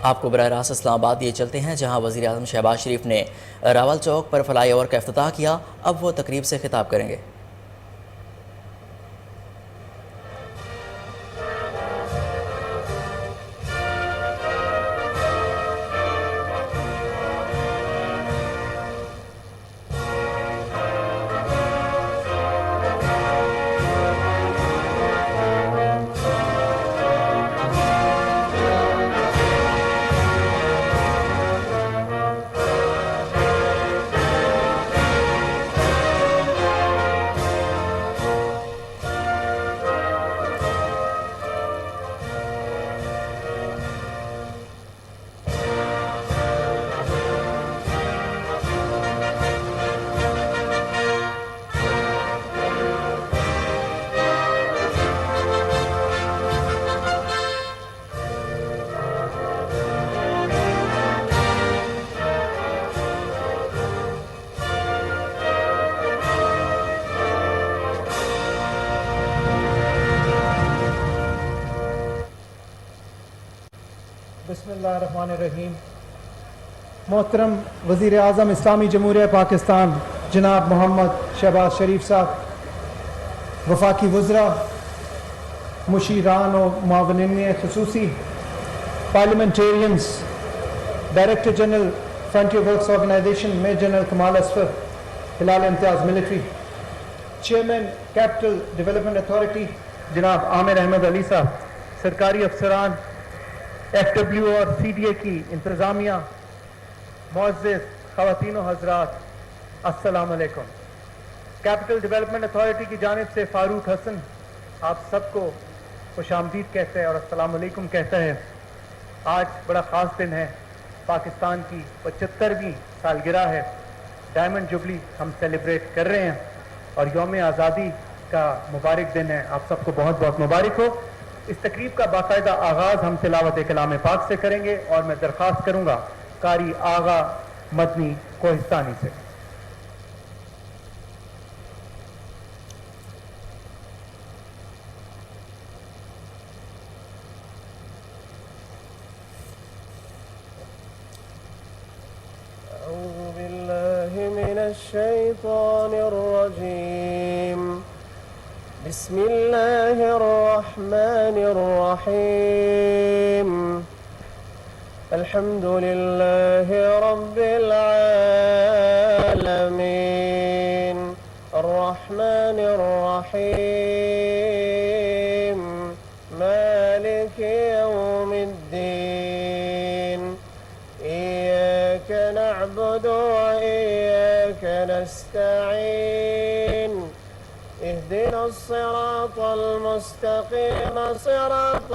आपको बराह रास्त इस्लामाबाद ये चलते हैं, जहां वज़ीर आज़म शहबाज शरीफ ने रावल चौक पर फ्लाई ओवर का इफ्तिताह किया। अब वो तकरीब से खिताब करेंगे। बिस्मिल्लाहिर्रहमानिर्रहीम। मोहतरम वज़ीर आज़म इस्लामी जमहूरिया पाकिस्तान जनाब मोहम्मद शहबाज शरीफ साहब, वफाकी वज़रा, मुशीरान और मुआवनिन ख़ुसूसी, parliamentarians, director general frontier works organisation major general Kamal Asfar, Hilal Imtiaz military, chairman capital development authority जनाब आमिर अहमद अली साहब, सरकारी अफसरान, FW और CDA की इंतज़ामिया, मुअज़्ज़िज़ ख़वातीन व हज़रात, अस्सलामु अलैकुम। कैपिटल डेवलपमेंट अथॉरिटी की जानिब से फ़ारूक हसन आप सबको खुशामदीद कहते हैं और अस्सलामु अलैकुम कहता है। आज बड़ा ख़ास दिन है, पाकिस्तान की 75वीं सालगिरह है, डायमंड जुबली हम सेलिब्रेट कर रहे हैं और यौम आज़ादी का मुबारक दिन है। आप सबको बहुत बहुत मुबारक हो। इस तकरीब का बाकायदा आगाज़ हम तिलावत कलाम पाक से करेंगे और मैं दरख्वास्त करूँगा कारी आगा मदनी कोहिस्तानी से। अऊज़ु बिल्लाहि मिनश्शैतानिर्रजीम। बिस्मिल्लाहिर्रहमानिर्रहीम। अल्हम्दुलिल्लाहि रब्बिल आलमीन, अर्रहमानिर रहीम, मालिकि यौमिद्दीन, इय्याका नअबुदु व इय्याका नस्तईन, اهدنا الصراط المستقيم صراط